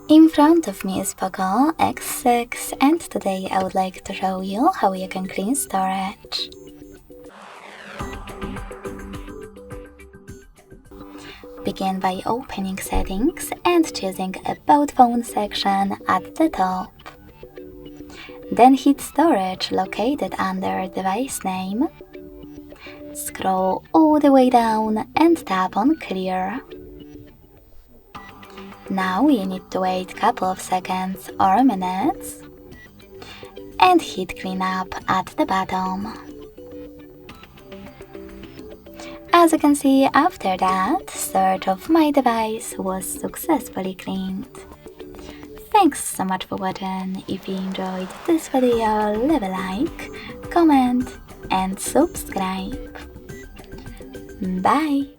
In front of me is POCO X6 and today I would like to show you how you can clean storage. Begin by opening settings and choosing About Phone section at the top. Then hit storage located under device name. Scroll all the way down and tap on clear. Now you need to wait a couple of seconds or minutes and hit clean up at the bottom. As you can see, after that, storage of my device was successfully cleaned. Thanks so much for watching. If you enjoyed this video, leave a like, comment and subscribe. Bye!